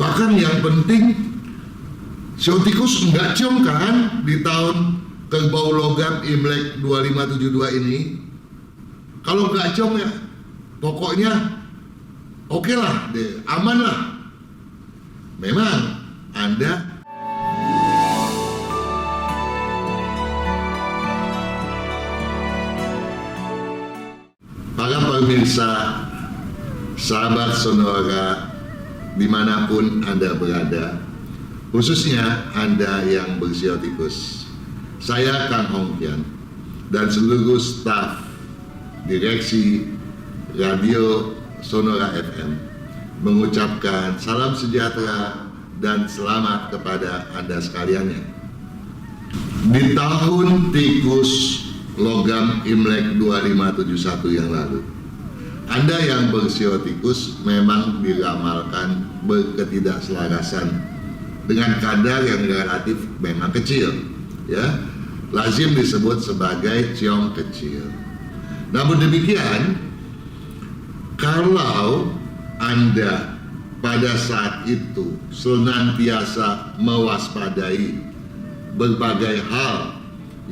Bahkan yang penting, Sio tikus nggak ciong kan di tahun kerbau logam Imlek 2572 ini? Kalau nggak ciong ya, pokoknya oke lah deh, aman lah. Memang Anda para pemirsa, sahabat Sonora dimanapun Anda berada, khususnya Anda yang bersio tikus, saya Kang Hongkian dan seluruh staf direksi Radio Sonora FM mengucapkan salam sejahtera dan selamat kepada Anda sekaliannya. Di tahun tikus logam Imlek 2571 yang lalu, Anda yang bersio tikus memang diramalkan berketidakselarasan dengan kadar yang relatif memang kecil, ya, lazim disebut sebagai ciong kecil. Namun demikian, kalau Anda pada saat itu senantiasa mewaspadai berbagai hal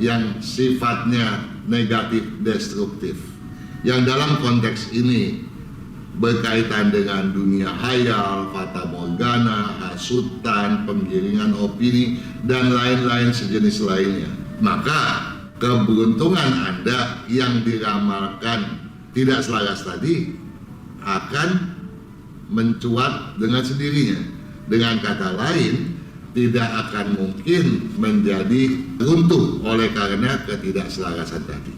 yang sifatnya negatif destruktif, yang dalam konteks ini berkaitan dengan dunia hayal, fata morgana, hasutan, penggiringan opini, dan lain-lain sejenis lainnya, maka keberuntungan Anda yang diramalkan tidak selaras tadi akan mencuat dengan sendirinya. Dengan kata lain, tidak akan mungkin menjadi runtuh oleh karena ketidakselarasan tadi.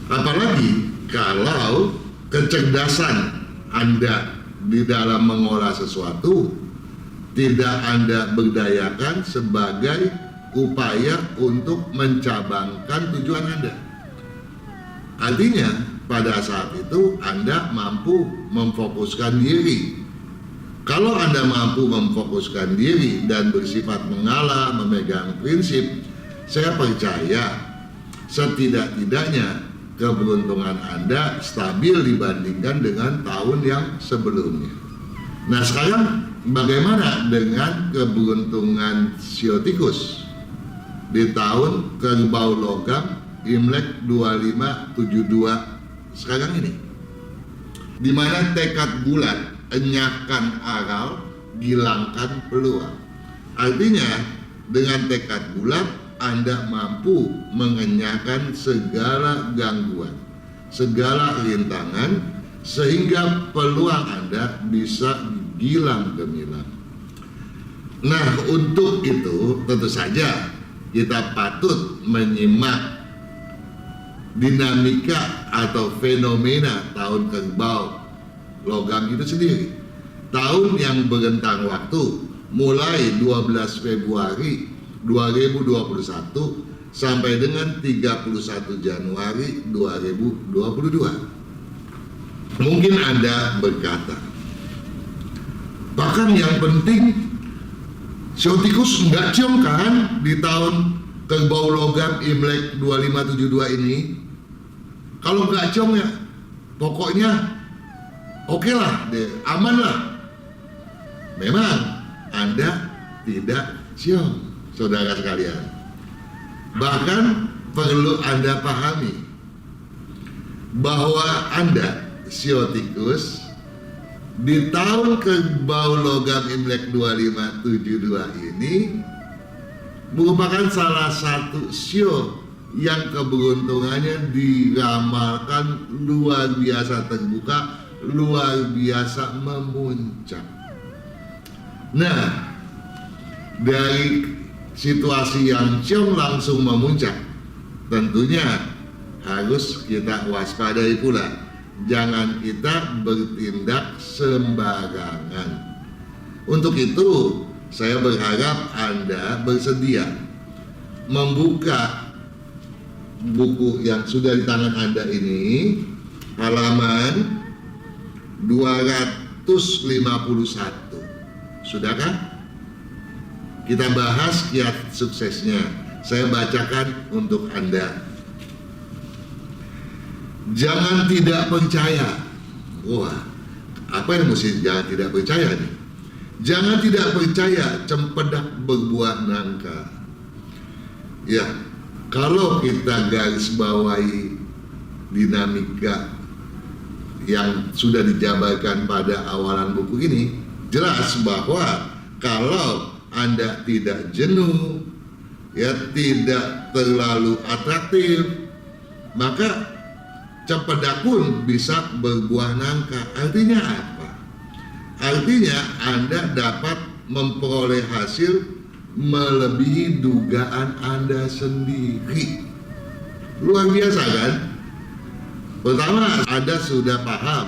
Apalagi kalau kecerdasan Anda di dalam mengolah sesuatu tidak Anda berdayakan sebagai upaya untuk mencabangkan tujuan Anda. Artinya pada saat itu Anda mampu memfokuskan diri. Kalau Anda mampu memfokuskan diri dan bersifat mengalah, memegang prinsip, saya percaya setidak-tidaknya keberuntungan Anda stabil dibandingkan dengan tahun yang sebelumnya. Nah, sekarang bagaimana dengan keberuntungan sio tikus di tahun kerbau logam Imlek 2572 sekarang ini, di mana tekad bulat, enyahkan aral, gilangkan peluang. Artinya dengan tekad bulat Anda mampu mengenyahkan segala gangguan, segala rintangan, sehingga peluang Anda bisa gilang gemilang. Nah, untuk itu tentu saja kita patut menyimak dinamika atau fenomena tahun kerbau logam itu sendiri. Tahun yang berentang waktu mulai 12 Februari 2021 sampai dengan 31 Januari 2022. Mungkin Anda berkata, bahkan yang penting sio tikus nggak ciong kan di tahun kerbau logam Imlek 2572 ini? Kalau nggak ciong ya, pokoknya oke lah deh, aman lah. Memang Anda tidak ciong, saudara sekalian. Bahkan perlu Anda pahami bahwa Anda sio tikus di tahun kerbau logam Imlek 2572 ini merupakan salah satu sio yang keberuntungannya diramalkan luar biasa terbuka, luar biasa memuncak. Nah, dari situasi yang ciong langsung memuncak, tentunya harus kita waspadai pula. Jangan kita bertindak sembarangan. Untuk itu, saya berharap Anda bersedia membuka buku yang sudah di tangan Anda ini, halaman 251. Sudahkah? Kita bahas kiat suksesnya. Saya bacakan untuk Anda. Jangan tidak percaya. Wah, apa yang mesti jangan tidak percaya nih? Jangan tidak percaya cempedak berbuah nangka. Ya, kalau kita garis bawahi dinamika yang sudah dijabarkan pada awalan buku ini, jelas bahwa kalau Anda tidak jenuh, ya tidak terlalu atraktif, maka cempedak pun bisa berbuah nangka. Artinya apa? Artinya Anda dapat memperoleh hasil melebihi dugaan Anda sendiri. Luar biasa kan? Pertama, Anda sudah paham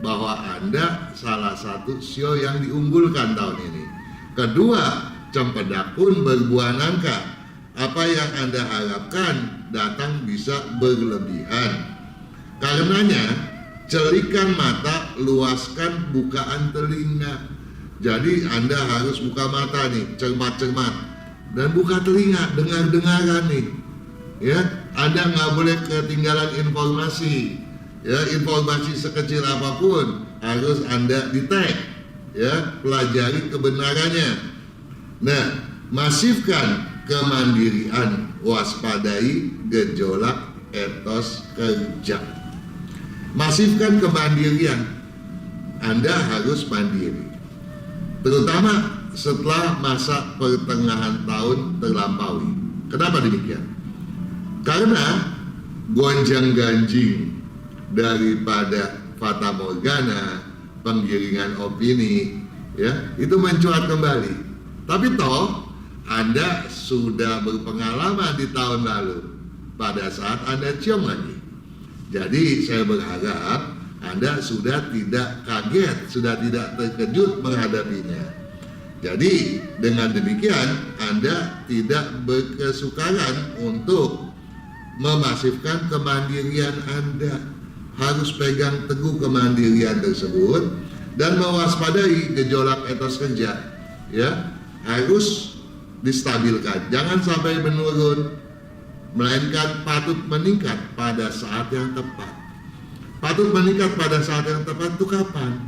bahwa Anda salah satu sio yang diunggulkan tahun ini. Kedua, cempedak pun berbuah nangka. Apa yang Anda harapkan datang bisa berlebihan. Karenanya, celikan mata, luaskan bukaan telinga. Jadi Anda harus buka mata nih, cermat-cermat, dan buka telinga, dengar-dengaran nih. Ya, Anda nggak boleh ketinggalan informasi. Ya, informasi sekecil apapun harus Anda di-tag. Ya, pelajari kebenarannya. Nah, masifkan kemandirian, waspadai gejolak etos kerja. Masifkan kemandirian. Anda harus mandiri, terutama setelah masa pertengahan tahun terlampaui. Kenapa demikian? Karena gonjang-ganjing daripada fata morgana, penggiringan opini, ya, itu mencuat kembali. Tapi toh Anda sudah berpengalaman di tahun lalu pada saat Anda ciong lagi. Jadi saya berharap Anda sudah tidak kaget, sudah tidak terkejut menghadapinya. Jadi dengan demikian Anda tidak berkesukaran untuk memasifkan kemandirian Anda. Harus pegang teguh kemandirian tersebut dan mewaspadai gejolak etos kerja. Ya, harus distabilkan, jangan sampai menurun, melainkan patut meningkat pada saat yang tepat. Patut meningkat pada saat yang tepat itu kapan?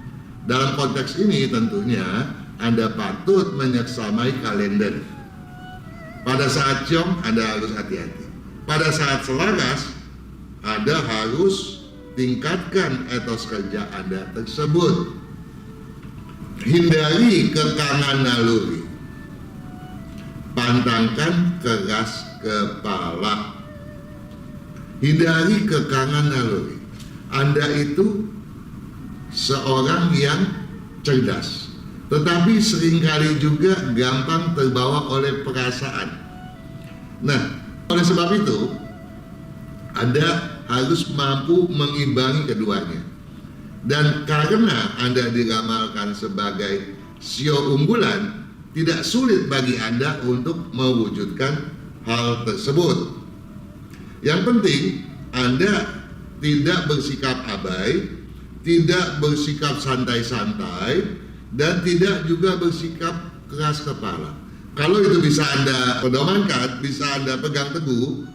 Dalam konteks ini tentunya Anda patut menyeksamai kalender. Pada saat ciong Anda harus hati-hati. Pada saat selaras Anda harus tingkatkan etos kerja Anda tersebut. Hindari kekangan naluri. Pantangkan keras kepala. Hindari kekangan naluri. Anda itu seorang yang cerdas, tetapi seringkali juga gampang terbawa oleh perasaan. Nah, oleh sebab itu Anda harus mampu mengimbangi keduanya. Dan karena Anda diramalkan sebagai sio unggulan, tidak sulit bagi Anda untuk mewujudkan hal tersebut. Yang penting Anda tidak bersikap abai, tidak bersikap santai-santai, dan tidak juga bersikap keras kepala. Kalau itu bisa Anda pedomankan, bisa Anda pegang teguh,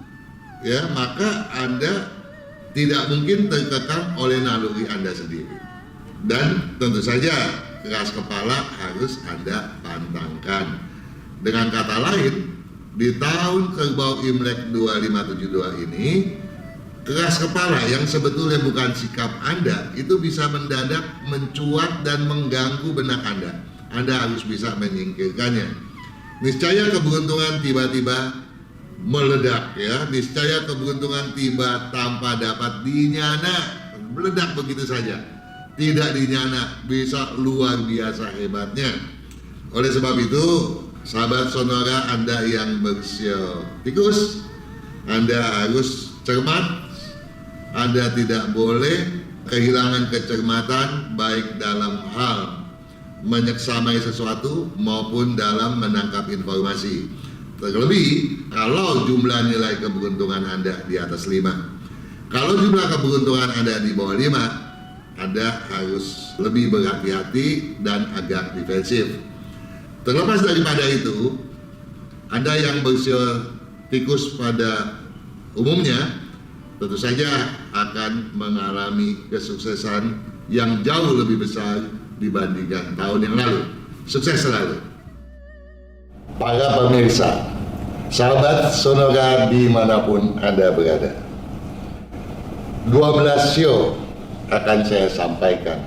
ya, maka Anda tidak mungkin terkekang oleh naluri Anda sendiri. Dan tentu saja keras kepala harus Anda pantangkan. Dengan kata lain, di tahun Kerbau Imlek 2572 ini, keras kepala yang sebetulnya bukan sikap Anda itu bisa mendadak mencuat dan mengganggu benak Anda. Anda harus bisa menyingkirkannya. Niscaya keberuntungan tiba-tiba meledak, ya. Niscaya keberuntungan tiba tanpa dapat dinyana, meledak begitu saja. Tidak dinyana, bisa luar biasa hebatnya. Oleh sebab itu, sahabat Sonora Anda yang bersio tikus, Anda harus cermat. Anda tidak boleh kehilangan kecermatan baik dalam hal menyeksamai sesuatu maupun dalam menangkap informasi. Terlebih kalau jumlah nilai keberuntungan Anda di atas 5. Kalau jumlah keberuntungan Anda di bawah 5, Anda harus lebih berhati-hati dan agak defensif. Terlepas daripada itu, Anda yang bersio tikus pada umumnya tentu saja akan mengalami kesuksesan yang jauh lebih besar dibandingkan tahun yang lalu. Sukses selalu. Para pemirsa, sahabat Sonora dimanapun Anda berada, 12 show akan saya sampaikan.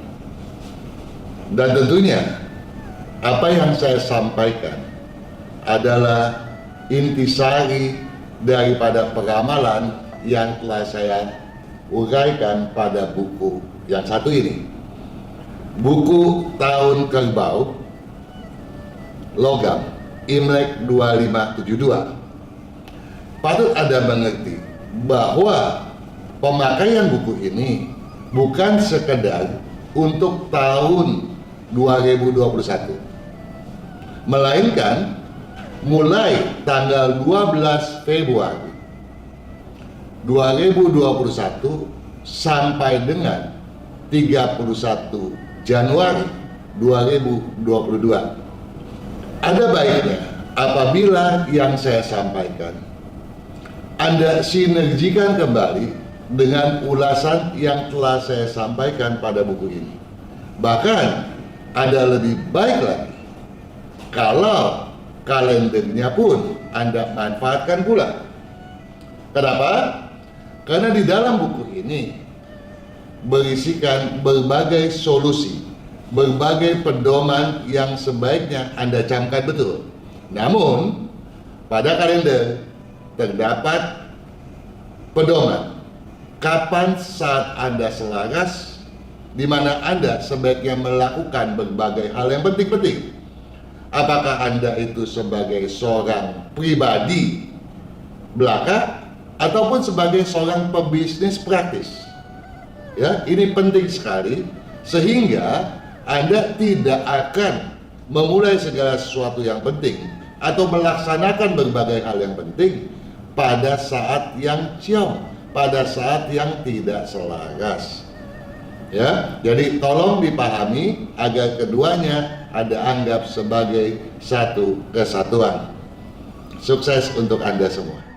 Dan tentunya apa yang saya sampaikan adalah intisari daripada peramalan yang telah saya uraikan pada buku yang satu ini. Buku Tahun Kerbau Logam Imlek 2572. Patut Anda mengerti bahwa pemakaian buku ini bukan sekedar untuk tahun 2021, melainkan mulai tanggal 12 Februari 2021 sampai dengan 31 Januari 2022. Ada baiknya apabila yang saya sampaikan Anda sinergikan kembali dengan ulasan yang telah saya sampaikan pada buku ini. Bahkan ada lebih baik lagi kalau kalendernya pun Anda manfaatkan pula. Kenapa? Karena di dalam buku ini berisikan berbagai solusi, berbagai pedoman yang sebaiknya Anda camkan betul. Namun, pada kalender terdapat pedoman kapan saat Anda selaras, di mana Anda sebaiknya melakukan berbagai hal yang penting-penting. Apakah Anda itu sebagai seorang pribadi belaka ataupun sebagai seorang pebisnis praktis. Ya, ini penting sekali sehingga Anda tidak akan memulai segala sesuatu yang penting atau melaksanakan berbagai hal yang penting pada saat yang ciong, pada saat yang tidak selaras. Ya, jadi tolong dipahami agar keduanya Anda anggap sebagai satu kesatuan. Sukses untuk Anda semua.